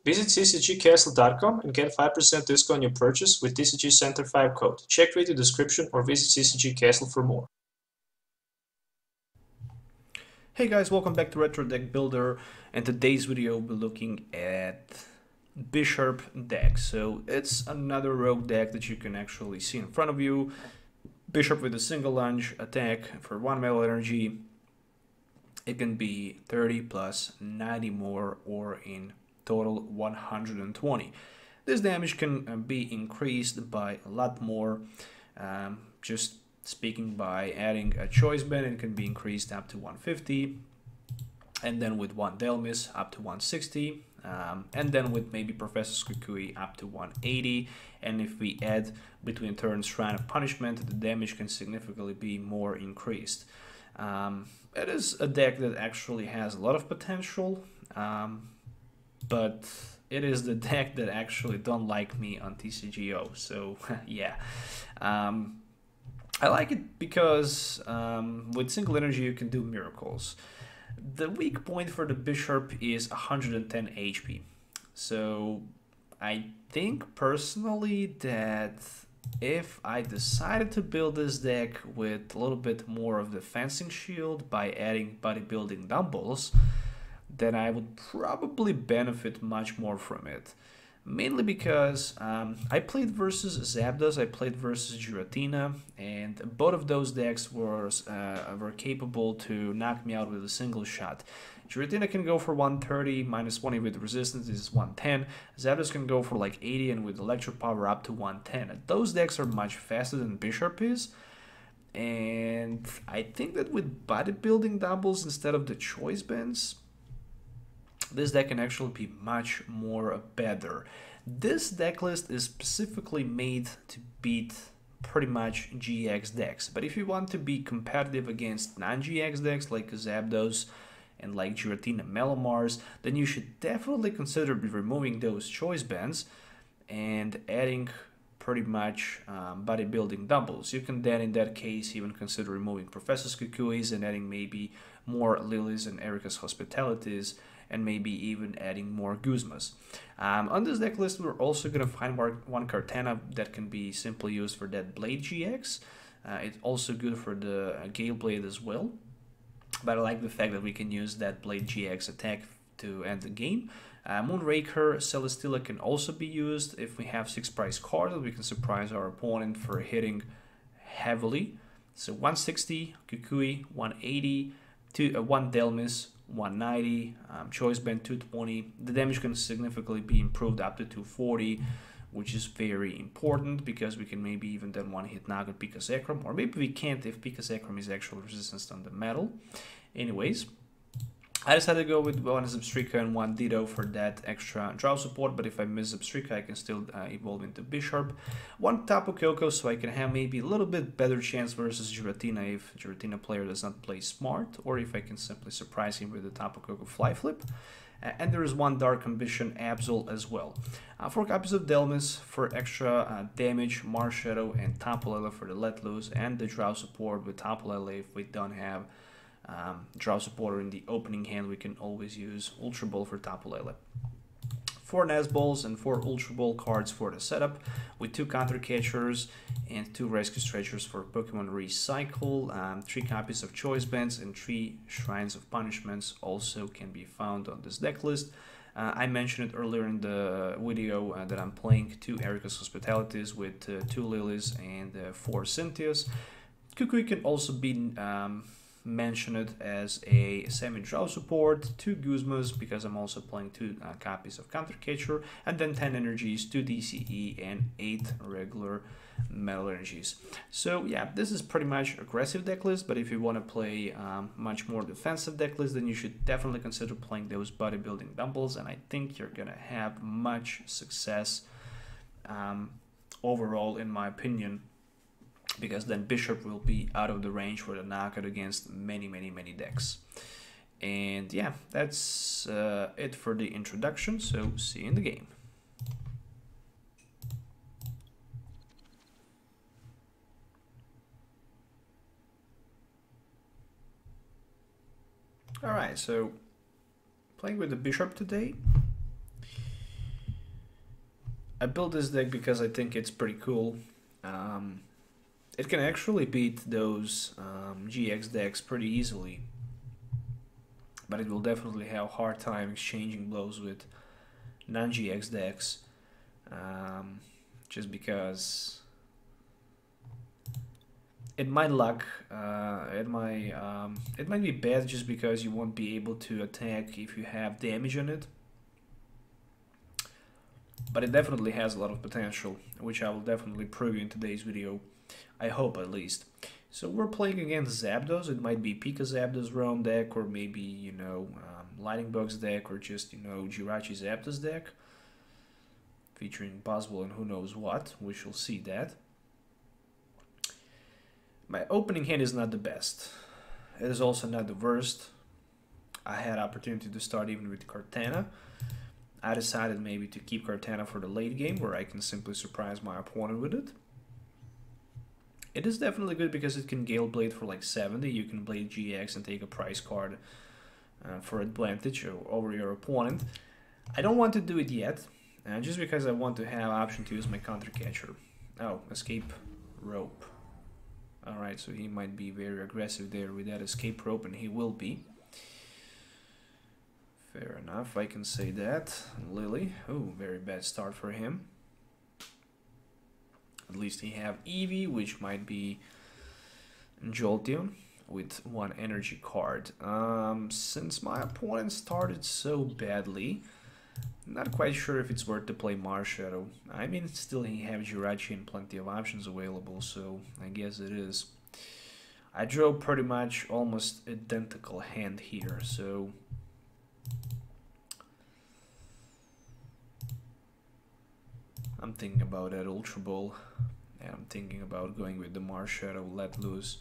Visit tcgcastle.com and get 5% discount on your purchase with TCG Center 5 code. Check video description or visit TCG Castle for more. Hey guys, welcome back to Retro Deck Builder, and today's video we'll be looking at Bisharp deck. So it's another rogue deck that you can actually see in front of you. Bisharp with a single lunge attack for 1 metal energy. It can be 30 plus 90 more, or in total 120. This damage can be increased by a lot more. Just speaking by adding a Choice Band, it can be increased up to 150, and then with one Dhelmise up to 160, and then with maybe Professor Kukui up to 180. And if we add between turns Shrine of Punishment, the damage can significantly be more increased. It is a deck that actually has a lot of potential, but it is the deck that actually don't like me on TCGO. So yeah. I like it because with single energy you can do miracles. The weak point for the Bisharp is 110 HP. So I think personally that if I decided to build this deck with a little bit more of the fencing shield by adding bodybuilding dumbbells, then I would probably benefit much more from it. Mainly because I played versus Zapdos, I played versus Giratina, and both of those decks were capable to knock me out with a single shot. Giratina can go for 130, minus 20 with resistance is 110. Zapdos can go for like 80 and with electric power up to 110. And those decks are much faster than Bisharp is. And I think that with bodybuilding doubles instead of the choice bands, this deck can actually be much more better. This deck list is specifically made to beat pretty much GX decks, but if you want to be competitive against non-GX decks like Zapdos and like Giratina Melomars, then you should definitely consider removing those choice bands and adding pretty much bodybuilding doubles. You can then in that case even consider removing Professor Kukui's and adding maybe more Lillie's and Erika's Hospitalities, and maybe even adding more Guzmas. On this deck list, we're also going to find one Kartana that can be simply used for that Blade GX. It's also good for the Gale Blade as well, but I like the fact that we can use that Blade GX attack to end the game. Moonraker Celesteela can also be used if we have 6 prize cards that we can surprise our opponent for hitting heavily. So 160, Kukui, 180, 1 Dhelmise, 190, Choice Band 220. The damage can significantly be improved up to 240, which is very important because we can maybe even then one-hit knock at Pikasecrum, or maybe we can't if Pikasecrum is actual resistance on the metal. Anyways, I decided to go with one Zebstrika and one Ditto for that extra draw support, but if I miss Zebstrika, I can still evolve into Bisharp. One Tapu Koko, so I can have maybe a little bit better chance versus Giratina if Giratina player does not play smart, or if I can simply surprise him with the Tapu Koko Fly Flip. And there is one Dark Ambition Absol as well. 4 copies of Dhelmise for extra damage, Marshadow and Tapu Lele for the Let Loose, and the draw support with Tapu Lele if we don't have draw supporter in the opening hand. We can always use Ultra Ball for Tapu Lele. 4 Balls and 4 Ultra Ball cards for the setup, with 2 Counter Catchers and 2 Rescue Stretchers for Pokemon Recycle. 3 copies of Choice Bands and 3 Shrines of Punishments also can be found on this deck list. I mentioned it earlier in the video that I'm playing 2 Erika's Hospitalities with 2 Lillies and 4 Cynthias. Kukui can also be mentioned as a semi-draw support, 2 Guzmas because I'm also playing 2 copies of Counter Catcher, and then 10 energies, 2 DCE, and 8 regular metal energies. So yeah, this is pretty much aggressive deck list, but if you want to play much more defensive deck list, then you should definitely consider playing those bodybuilding dumbbells, and I think you're gonna have much success overall, in my opinion, because then Bisharp will be out of the range for the knockout against many decks. And yeah, that's it for the introduction, so see you in the game. Alright, so playing with the Bisharp today. I built this deck because I think it's pretty cool. It can actually beat those GX decks pretty easily, but it will definitely have a hard time exchanging blows with non-GX decks, just because it might lack, it might be bad just because you won't be able to attack if you have damage on it. But it definitely has a lot of potential, which I will definitely prove in today's video. I hope, at least. So we're playing against Zapdos. It might be Pika Zapdos Realm deck, or maybe, you know, Lightning Bugs deck, or just, you know, Jirachi Zapdos deck, featuring Buzzwole and who knows what. We shall see that. My opening hand is not the best. It is also not the worst. I had opportunity to start even with Kartana. I decided maybe to keep Kartana for the late game, where I can simply surprise my opponent with it. It is definitely good because it can Gale Blade for like 70. You can Blade GX and take a prize card for advantage over your opponent. I don't want to do it yet, just because I want to have option to use my Counter Catcher. Oh, Escape Rope. Alright, so he might be very aggressive there with that Escape Rope, and he will be. Fair enough, I can say that. Lillie, oh, very bad start for him. At least he have Eevee, which might be Jolteon with one energy card. Since my opponent started so badly, I'm not quite sure if it's worth to play Marshadow. I mean, still he have Jirachi and plenty of options available, so I guess it is. I drew pretty much almost identical hand here, so I'm thinking about that Ultra Ball, and I'm thinking about going with the Marshadow Let Loose.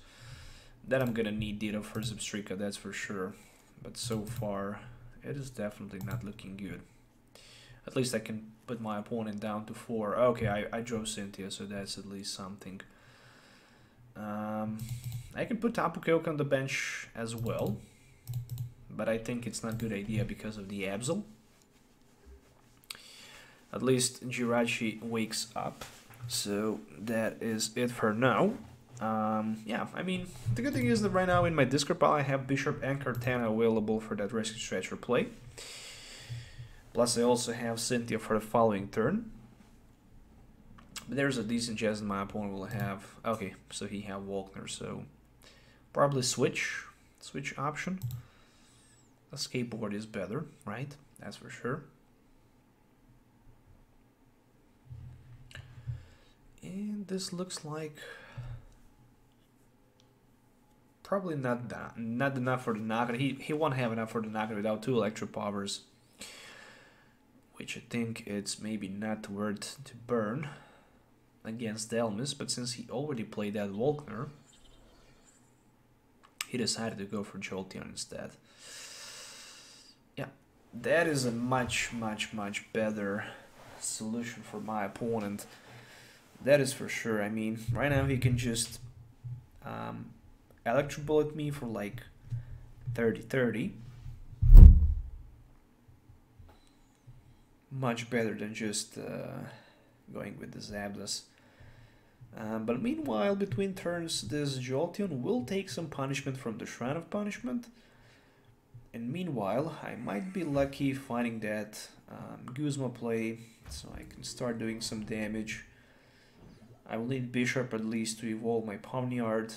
Then I'm gonna need Ditto for Zebstrika, that's for sure. But so far, it is definitely not looking good. At least I can put my opponent down to 4. Okay, I drew Cynthia, so that's at least something. I can put Tapu Lele on the bench as well, but I think it's not a good idea because of the Absol. At least Jirachi wakes up, so that is it for now. Yeah, I mean, the good thing is that right now in my discard pile I have Bisharp and Kartana available for that Rescue Stretcher play. Plus I also have Cynthia for the following turn. But there's a decent chance that my opponent will have... Okay, so he have Walkner, so probably switch option. A skateboard is better, right? That's for sure. And this looks like probably not enough for the knockout. He won't have enough for the knockout without 2 Electro Powers, which I think it's maybe not worth to burn against Dhelmise. But since he already played that Volkner, he decided to go for Jolteon instead. Yeah, that is a much better solution for my opponent. That is for sure. I mean, right now he can just Electro Bullet me for like 30-30. Much better than just going with the Zapdos. But meanwhile, between turns, this Jolteon will take some punishment from the Shrine of Punishment. And meanwhile, I might be lucky finding that Guzma play, so I can start doing some damage. I will need Bisharp at least to evolve my Pawniard,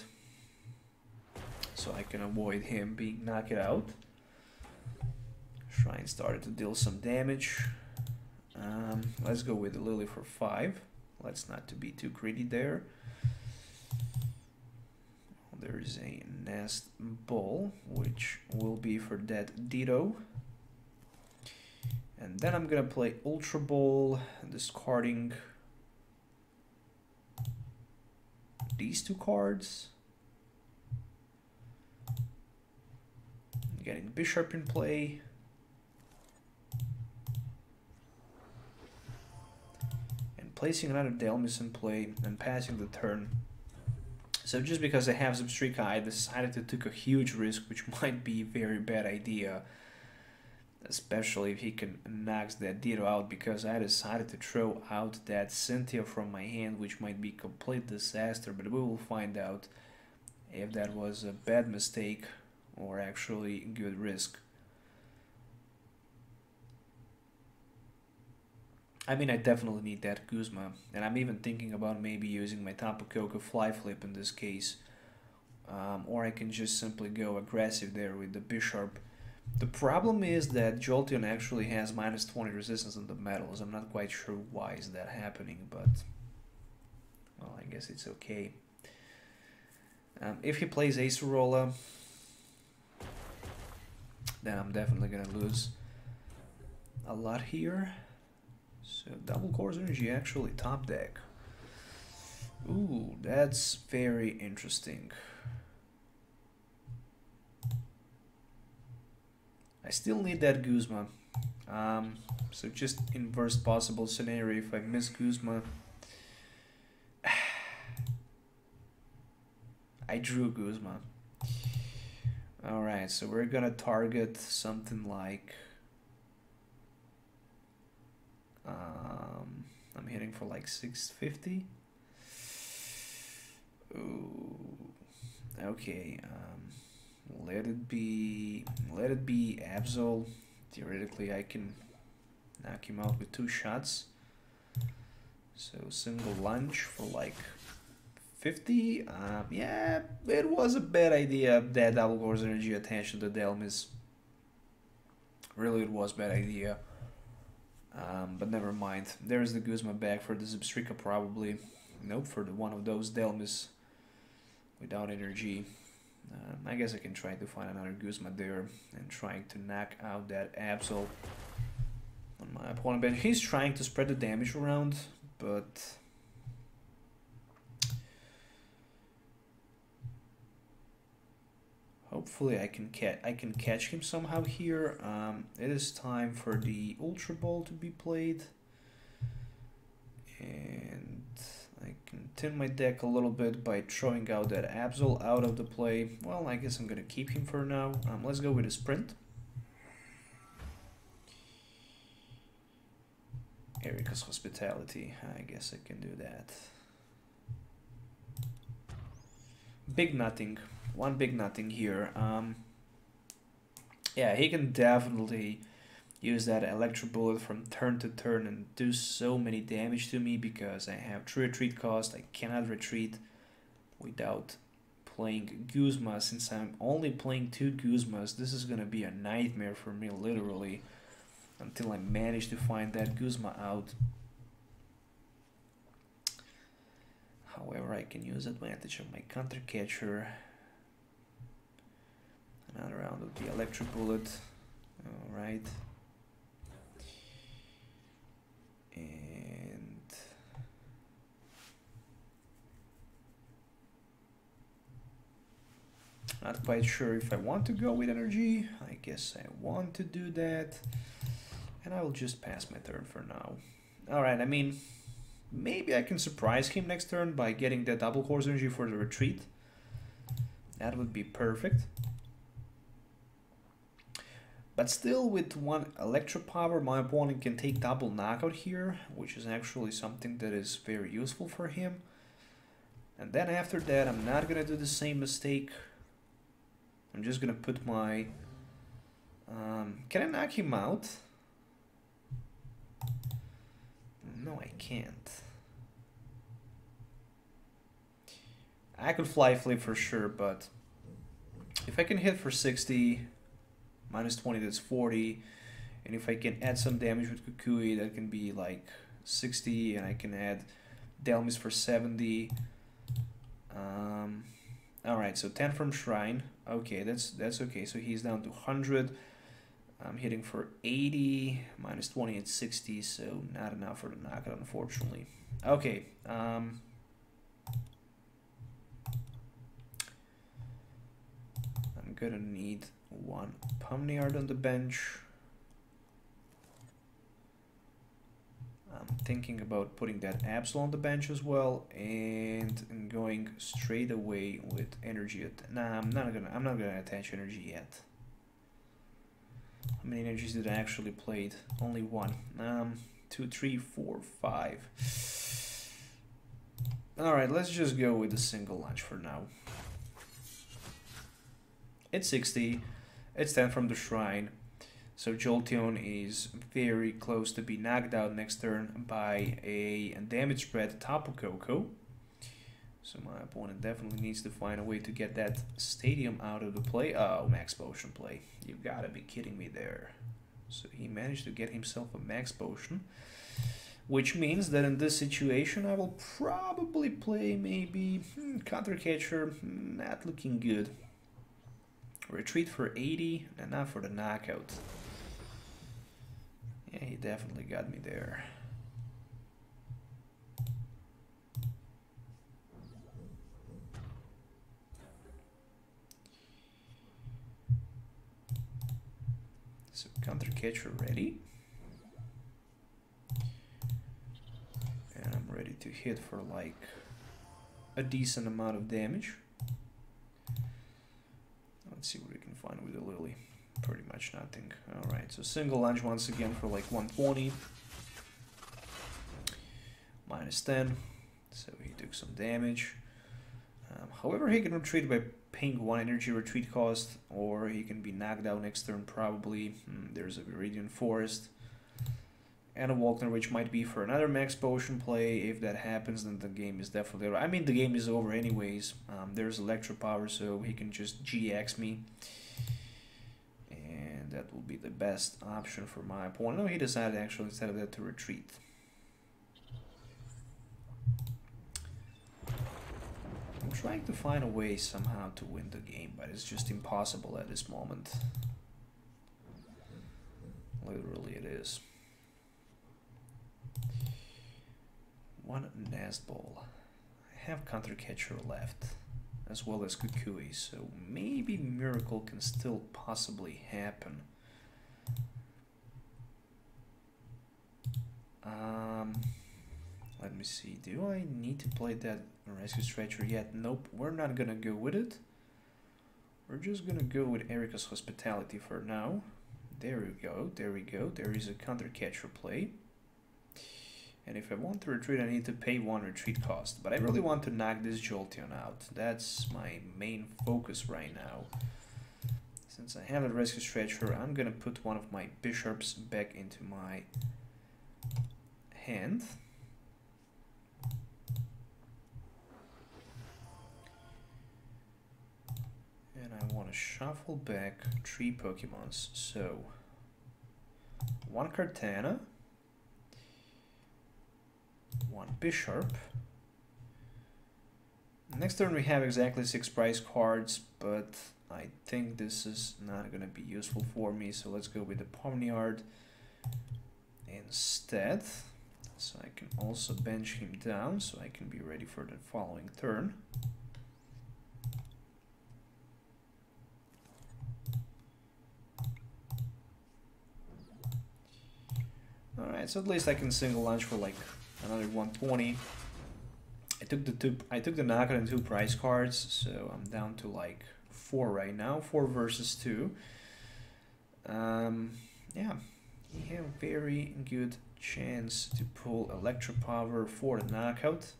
so I can avoid him being knocked out. Shrine started to deal some damage. Let's go with the Lillie for 5. Let's not to be too greedy there. There is a Nest Ball, which will be for that Ditto. And then I'm gonna play Ultra Ball, discarding these 2 cards. Getting Bisharp in play. And placing another Dhelmise in play and passing the turn. So just because I have Zebstrika, I decided to take a huge risk, which might be a very bad idea. especially if he can knock that Ditto out, because I decided to throw out that Cynthia from my hand, which might be complete disaster, but we will find out if that was a bad mistake or actually good risk. I mean, I definitely need that Guzma, and I'm even thinking about maybe using my Tapu Koko fly flip in this case, or I can just simply go aggressive there with the Bisharp. The problem is that Jolteon actually has -20 resistance on the metals. I'm not quite sure why is that happening, but well, I guess it's okay. If he plays Acerola, then I'm definitely gonna lose a lot here. So double course energy actually top deck. Ooh, that's very interesting. I still need that Guzma. So just in worst possible scenario, if I miss Guzma, I drew Guzma. Alright, so we're gonna target something like I'm hitting for like 650. Ooh, okay. Let it be Absol. Theoretically, I can knock him out with 2 shots. So single lunge for like 50. Yeah, it was a bad idea, that double course energy attention to Dhelmise. Really, it was a bad idea. But never mind. There's the Guzma back for the Zebstrika probably. Nope, for the one of those Dhelmise without energy. I guess I can try to find another Guzma there and trying to knock out that Absol on my opponent. But he's trying to spread the damage around, but hopefully I can catch him somehow here. It is time for the Ultra Ball to be played, and I can thin my deck a little bit by throwing out that Absol out of the play. Well, I guess I'm gonna keep him for now. Let's go with a sprint. Erika's hospitality. I guess I can do that. Big nothing. One big nothing here. Yeah, he can definitely use that Electro Bullet from turn to turn and do so many damage to me because I have 3 retreat cost. I cannot retreat without playing Guzma. Since I'm only playing 2 Guzmas, this is gonna be a nightmare for me, literally, until I manage to find that Guzma out. However, I can use advantage of my Counter Catcher. Another round of the Electro Bullet. Alright. And not quite sure if I want to go with energy. I guess I want to do that. And I will just pass my turn for now. Alright, I mean, maybe I can surprise him next turn by getting the double course energy for the retreat. That would be perfect. But still, with 1 Electro Power, my opponent can take double knockout here, which is actually something that is very useful for him. And then after that, I'm not gonna do the same mistake. I'm just gonna put my... can I knock him out? No, I can't. I could fly flip for sure, but if I can hit for 60... -20, that's 40, and if I can add some damage with Kukui, that can be like 60, and I can add Dhelmise for 70. Alright, so 10 from Shrine. Okay, that's okay. So he's down to 100. I'm hitting for 80, -20 at 60, so not enough for the knockout, unfortunately. Okay, I'm gonna need 1 Pawniard on the bench. I'm thinking about putting that Absol on the bench as well, and going straight away with energy. Nah, I'm not gonna attach energy yet. How many energies did I actually played? Only one. 2, 3, 4, 5. Alright, let's just go with a single launch for now. It's 60. It's 10 from the Shrine. So Jolteon is very close to be knocked out next turn by a damage spread Tapu Koko. So my opponent definitely needs to find a way to get that stadium out of the play. Oh, max potion play. You gotta be kidding me there. So he managed to get himself a max potion. Which means that in this situation I will probably play maybe Counter Catcher. Not looking good. Retreat for 80 and not for the knockout. Yeah, he definitely got me there. So Counter Catcher ready. And I'm ready to hit for like a decent amount of damage. Let's see what we can find with the Lillie. Pretty much nothing. Alright, so single launch once again for like 120. Minus 10. So he took some damage. However, he can retreat by paying 1 energy retreat cost, or he can be knocked out next turn probably. There's a Viridian Forest. And a Walkner, which might be for another max potion play. If that happens, then the game is definitely over. I mean, the game is over anyways. There's Electro Power, so he can just GX me. And that will be the best option for my opponent. No, he decided actually instead of that to retreat. I'm trying to find a way somehow to win the game, but it's just impossible at this moment. Literally it is. One Nest Ball. I have Counter Catcher left, as well as Kukui, so maybe Miracle can still possibly happen. Let me see, do I need to play that Rescue Stretcher yet? Nope, we're not gonna go with it. We're just gonna go with Erika's Hospitality for now. There we go, there we go, there is a Counter Catcher play. And if I want to retreat, I need to pay 1 retreat cost. But I really want to knock this Jolteon out. That's my main focus right now. Since I have a Rescue Stretcher, I'm gonna put one of my Bisharps back into my hand. And I want to shuffle back 3 Pokemons. So, 1 Kartana. 1 Bisharp. Next turn we have exactly 6 prize cards, but I think this is not going to be useful for me, so let's go with the Pawniard instead. So I can also bench him down, so I can be ready for the following turn. Alright, so at least I can single launch for like another 120. I took the knockout and 2 prize cards, so I'm down to like 4 right now. 4 versus 2. Yeah, he have very good chance to pull Electro Power for the knockout.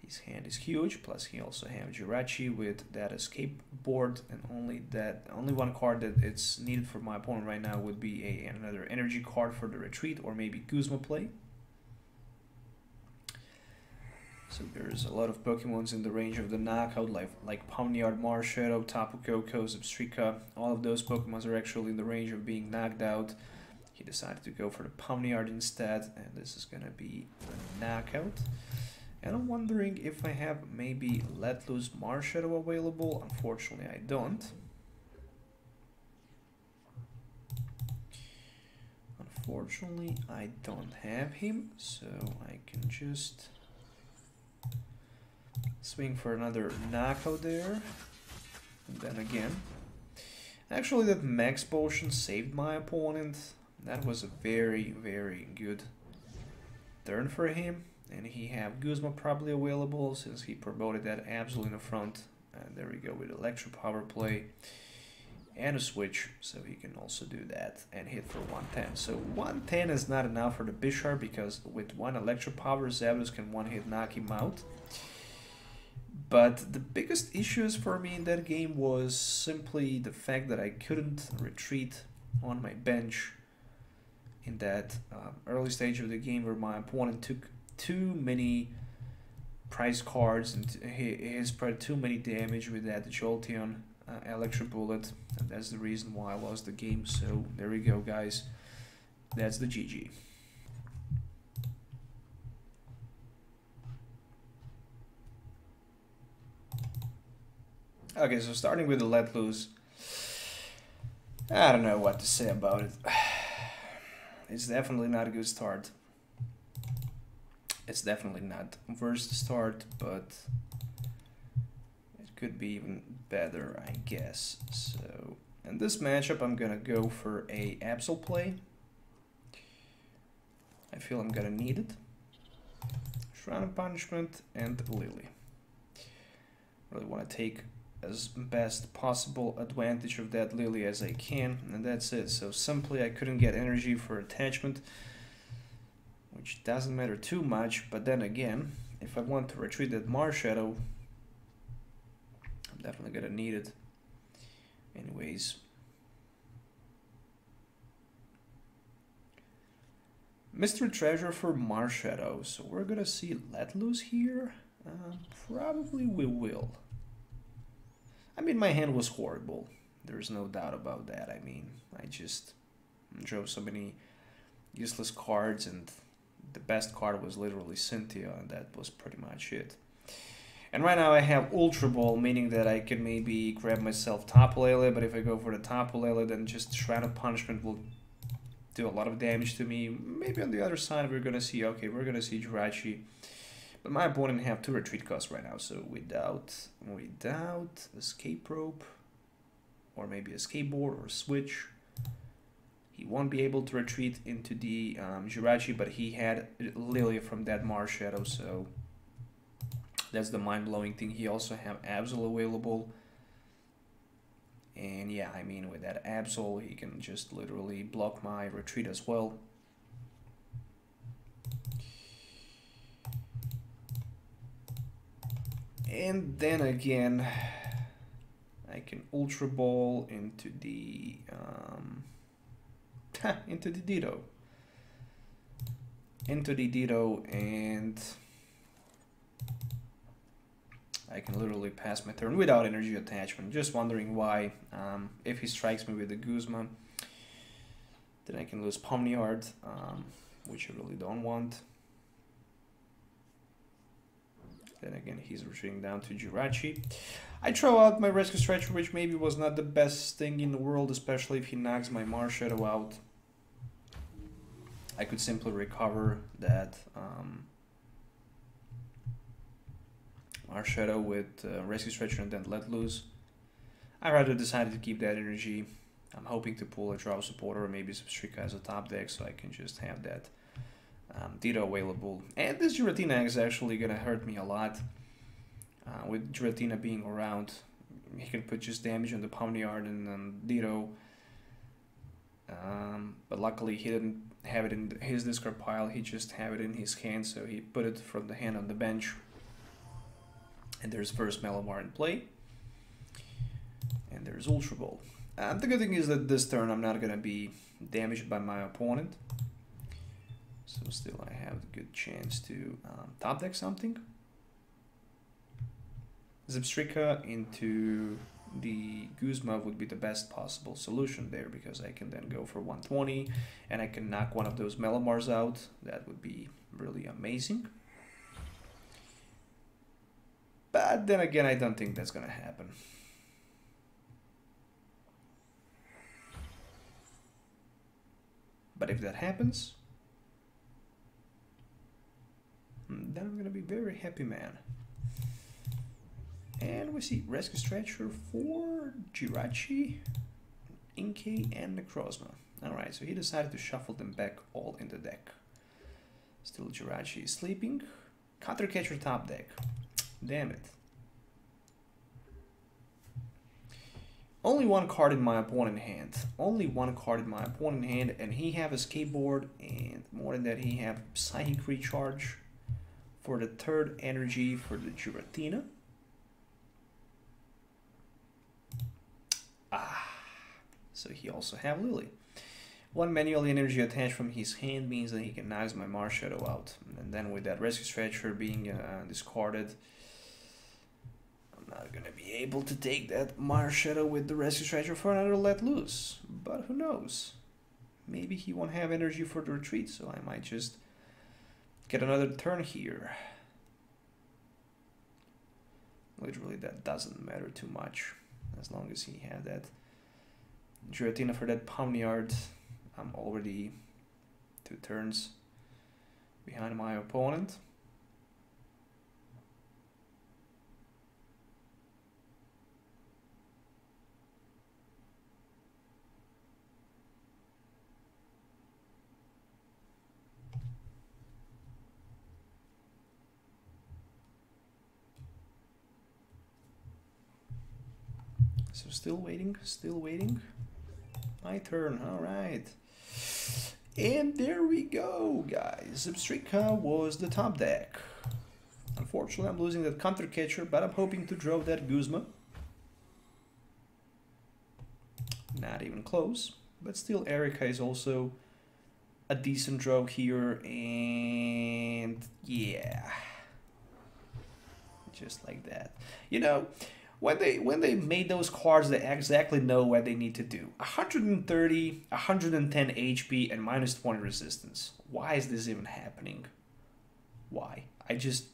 His hand is huge, plus he also have Jirachi with that escape board, and only 1 card that it's needed for my opponent right now would be another energy card for the retreat, or maybe Guzma play. So there's a lot of Pokemons in the range of the knockout, like Pawniard, Marshadow, Tapu Koko, Zebstrika. All of those Pokemons are actually in the range of being knocked out. He decided to go for the Pawniard instead, and this is gonna be a knockout. And I'm wondering if I have maybe Let Loose Marshadow available. Unfortunately, I don't. Unfortunately, I don't have him, so I can just swing for another knockout there. And then again. Actually, that max potion saved my opponent. That was a very, very good turn for him. And he have Guzma probably available since he promoted that Absol in the front. And there we go with Electro Power play. and a switch, so he can also do that and hit for 110. So 110 is not enough for the Bisharp because with one Electro Power, Zapdos can one-hit knock him out. But the biggest issues for me in that game was simply the fact that I couldn't retreat on my bench in that early stage of the game where my opponent took too many prize cards and he spread too many damage with that Jolteon Electro Bullet, and that's the reason why I lost the game. So there we go, guys. That's the GG. Okay, so starting with the Let Loose, I don't know what to say about it. It's definitely not a good start. It's definitely not worst start, but it could be even better, I guess. So in this matchup, I'm gonna go for a Absol play. I feel I'm gonna need it. Shrine of Punishment and Lillie. Really want to take as best possible advantage of that Lillie as I can, and that's it. So simply I couldn't get energy for attachment, which doesn't matter too much, but then again, if I want to retreat that Marshadow, I'm definitely gonna need it anyways. Mystery Treasure for Marshadow, so we're gonna see Let Loose here. Probably we will. I mean, my hand was horrible. There's no doubt about that. I mean, I just drove so many useless cards, and the best card was literally Cynthia, and that was pretty much it. And right now I have Ultra Ball, meaning that I can maybe grab myself Tapu Lele, but if I go for the Tapu Lele, then just Shrine of Punishment will do a lot of damage to me. Maybe on the other side we're gonna see, okay, we're gonna see Jirachi. But my opponent have 2 retreat costs right now, so without escape rope, or maybe a skateboard or switch, he won't be able to retreat into the Jirachi, but he had Lillie from that Marshadow, so that's the mind-blowing thing. He also have Absol available, and yeah, I mean, with that Absol, he can just literally block my retreat as well. And then again, I can Ultra Ball into the Ditto, and I can literally pass my turn without energy attachment. Just wondering why. If he strikes me with the Guzma, then I can lose Pawniard, which I really don't want. Then again, he's retreating down to Jirachi. I throw out my Rescue Stretcher, which maybe was not the best thing in the world, especially if he knocks my Marshadow out. I could simply recover that Marshadow with Rescue Stretcher and then Let Loose. I rather decided to keep that energy. I'm hoping to pull a Draw Supporter or maybe Zebstrika as a top deck, so I can just have that Ditto available. And this Giratina is actually gonna hurt me a lot. With Giratina being around, he can put just damage on the Pawniard and Ditto. But luckily he didn't have it in his discard pile, he just had it in his hand, so he put it from the hand on the bench. And there's first Malamar in play. And there's Ultra Ball. The good thing is that this turn I'm not gonna be damaged by my opponent. So still I have a good chance to top deck something. Zebstrika into the Guzma would be the best possible solution there, because I can then go for 120 and I can knock one of those Malamars out. That would be really amazing. But then again, I don't think that's gonna happen. But if that happens, then I'm gonna be very happy, man. And we see Rescue Stretcher for Jirachi, Inkay, and Necrozma. Alright, so he decided to shuffle them back all in the deck. Still Jirachi is sleeping. Counter Catcher top deck. Damn it. Only one card in my opponent hand. Only one card in my opponent hand, and he have a skateboard, and more than that, he have Psychic Recharge for the third energy for the Giratina. So he also have Lillie. One manual energy attached from his hand means that he can knock my Marshadow out. And then with that Rescue Stretcher being discarded, I'm not going to be able to take that Marshadow with the Rescue Stretcher for another Let Loose. But who knows? Maybe he won't have energy for the retreat, so I might just get another turn here. Literally, that doesn't matter too much. As long as he had that Giratina for that Pawniard, I'm already 2 turns behind my opponent. So still waiting, still waiting. My turn, alright. And there we go, guys. Zebstrika was the top deck. Unfortunately, I'm losing that Counter Catcher, but I'm hoping to draw that Guzma. Not even close, but still Erika is also a decent draw here, and yeah. Just like that. You know, when they made those cards, they exactly know what they need to do. 130, 110 HP, and minus 20 resistance. Why is this even happening? Why? I just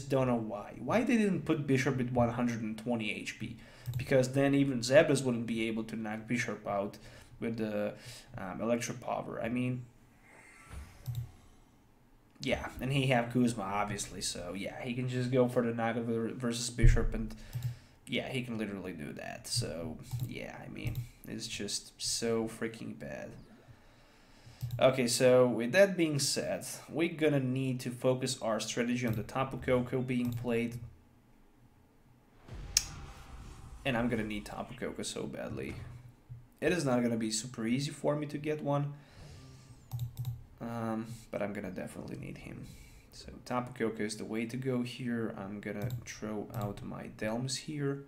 don't know why. Why they didn't put Bisharp with 120 HP? Because then even Zebras wouldn't be able to knock Bisharp out with the Electro Power. I mean, yeah, and he have Guzma, obviously, so yeah, he can just go for the knockout versus Bisharp, and yeah, he can literally do that. So yeah, I mean, it's just so freaking bad. Okay, so with that being said, we're gonna need to focus our strategy on the Tapu Koko being played. And I'm gonna need Tapu Koko so badly. It is not gonna be super easy for me to get one. But I'm gonna definitely need him. So Tapu Koko is the way to go here. I'm gonna throw out my Dhelmise here.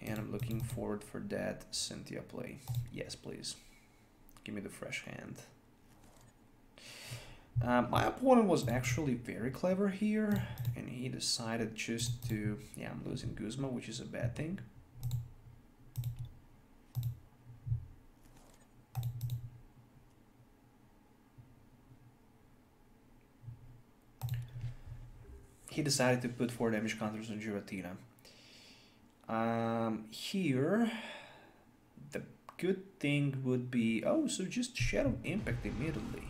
And I'm looking forward for that Cynthia play. Yes, please. Give me the fresh hand. My opponent was actually very clever here, and he decided just to... Yeah, I'm losing Guzma, which is a bad thing. He decided to put 4 damage counters on Giratina. Here, the good thing would be... Oh, so just Shadow Impact immediately.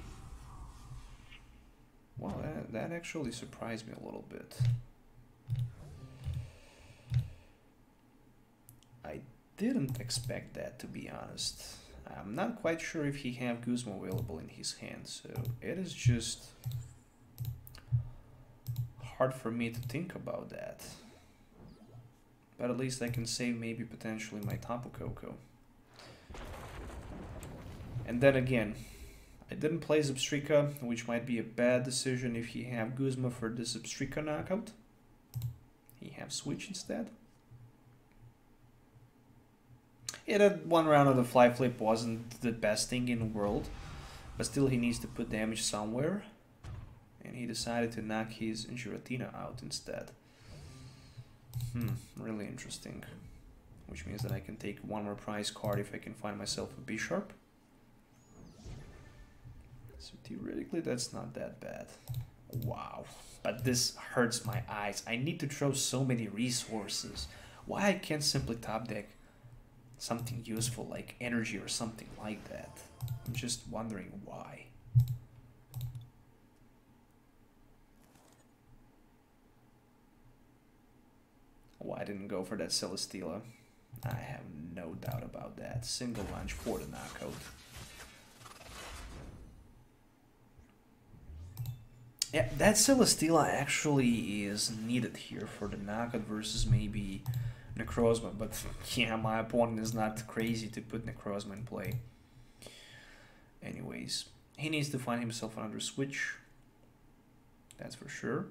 Wow, that actually surprised me a little bit. I didn't expect that, to be honest. I'm not quite sure if he have Guzma available in his hand, so it is just hard for me to think about that. But at least I can save maybe potentially my Tapu Koko. And then again, I didn't play Zebstrika, which might be a bad decision if he have Guzma for the Zebstrika knockout. He have Switch instead. Yeah, that one round of the fly flip wasn't the best thing in the world, but still he needs to put damage somewhere. And he decided to knock his Giratina out instead. Really interesting. Which means that I can take one more prize card if I can find myself a Bisharp. So theoretically that's not that bad. Wow. But this hurts my eyes. I need to throw so many resources. Why I can't simply top deck something useful like energy or something like that? I'm just wondering why. Why I didn't go for that Celesteela? I have no doubt about that. Single launch for the knockout. Yeah, that Celesteela actually is needed here for the knockout versus maybe Necrozma, but yeah, my opponent is not crazy to put Necrozma in play. Anyways, he needs to find himself another switch. That's for sure.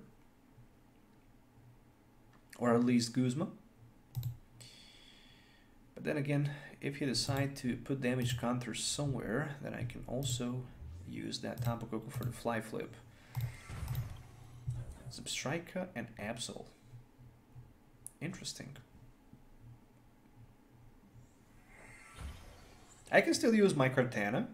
Or at least Guzma. But then again, if he decides to put damage counters somewhere, then I can also use that Tapu Koko for the fly flip. Zebstrika and Absol. Interesting. I can still use my Kartana.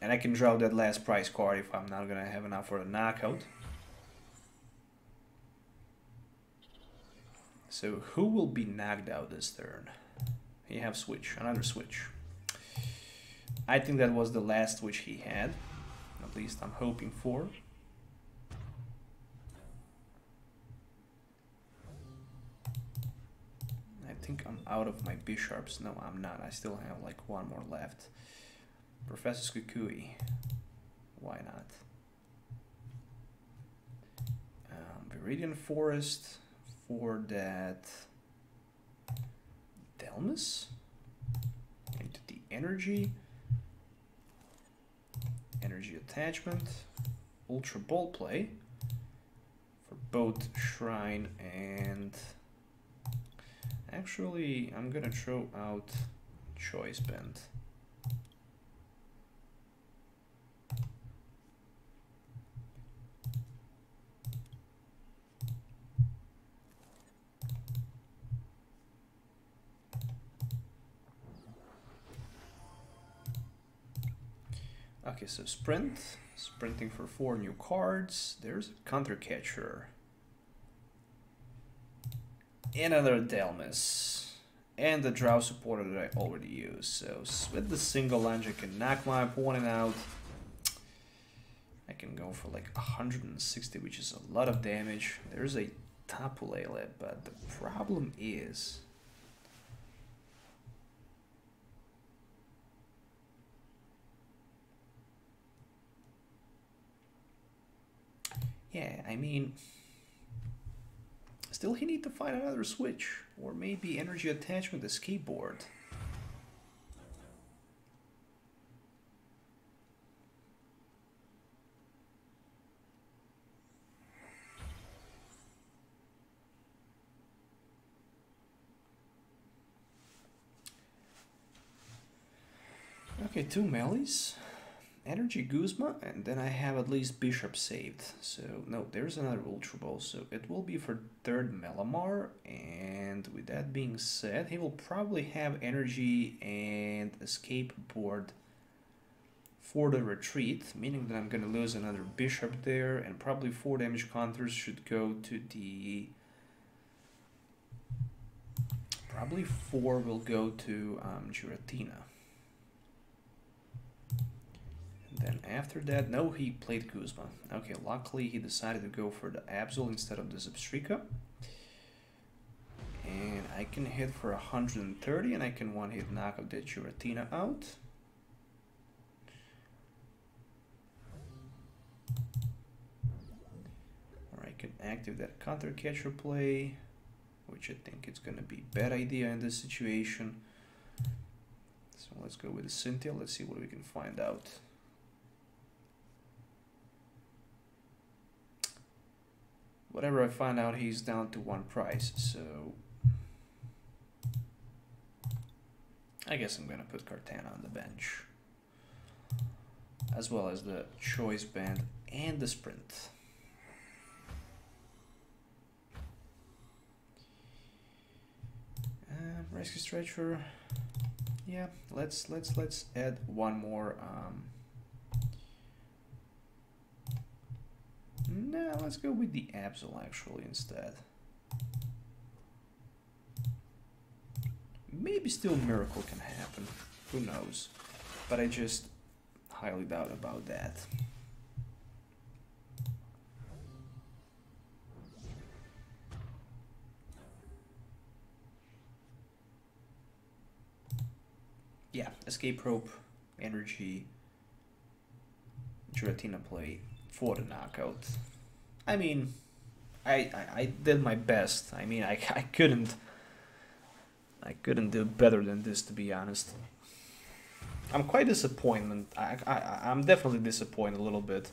And I can draw that last prize card if I'm not gonna have enough for a knockout. So who will be knocked out this turn? He have switch, another switch. I think that was the last switch he had. At least I'm hoping for. I think I'm out of my Bisharps. No, I'm not. I still have like one more left. Professor Kukui. Why not? Viridian Forest for that Dhelmise into the energy attachment, Ultra Ball play for both Shrine and actually I'm gonna throw out Choice Band. Okay, so sprinting for 4 new cards. There's a Counter Catcher. Another Dhelmise. And the draw supporter that I already used. So with the single lunge I can knock my opponent out. I can go for like 160, which is a lot of damage. There's a Tapu Lele, but the problem is yeah, I mean, still he need to find another switch, or maybe energy attachment escape board. Okay, 2 melees. Energy Guzma, and then I have at least Bisharp saved. So, no, there's another Ultra Ball, so it will be for 3rd Melamar, and with that being said, he will probably have energy and escape board for the retreat, meaning that I'm gonna lose another Bisharp there, and probably 4 damage counters should go to the... Probably 4 will go to Giratina. Then after that, no, he played Guzma. Okay, luckily he decided to go for the Absol instead of the Zebstrika. And I can hit for 130, and I can one-hit knock out the Giratina out. Or I can activate that Counter Catcher play, which I think it's gonna be a bad idea in this situation. So let's go with the Cynthia, let's see what we can find out. Whatever I find out, he's down to 1 prize, so I guess I'm gonna put Kartana on the bench, as well as the Choice Band and the Sprint. Rescue Stretcher, yeah. Let's add one more. No, let's go with the Absol actually instead. Maybe still Miracle can happen, who knows, but I just highly doubt about that. Yeah, Escape Rope, Energy, Giratina play for the knockout. I mean, I did my best. I mean, I couldn't do better than this, to be honest. I'm quite disappointed. I'm definitely disappointed a little bit,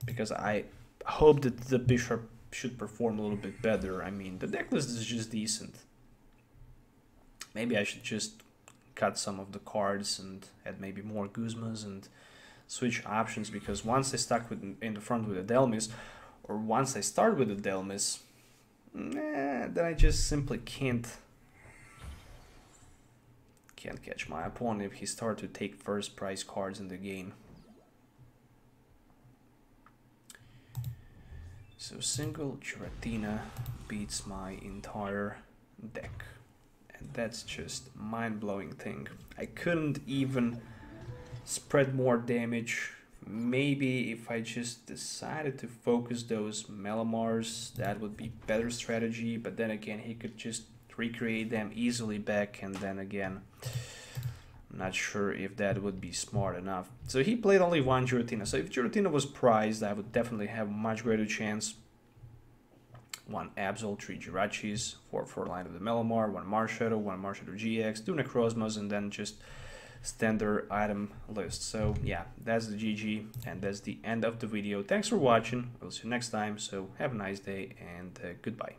because I hope that the Bisharp should perform a little bit better. I mean, the deck list is just decent. Maybe I should just cut some of the cards and add maybe more Guzmas and switch options, because once I stuck in the front with the Dhelmise, or once I start with the Dhelmise, then I just simply can't catch my opponent if he starts to take first prize cards in the game. So single Giratina beats my entire deck, and that's just mind-blowing thing. I couldn't even spread more damage. Maybe if I just decided to focus those Melamars, that would be better strategy, but then again he could just recreate them easily back, and then again I'm not sure if that would be smart enough. So he played only one Giratina, so if Giratina was prized, I would definitely have much greater chance. One Absol, 3 Jirachis, 4 line of the Melamar, 1 Marshadow, 1 Marshadow GX, 2 Necrozmas, and then just standard item list. So yeah, that's the GG, and that's the end of the video. Thanks for watching. I'll see you next time, so have a nice day, and goodbye.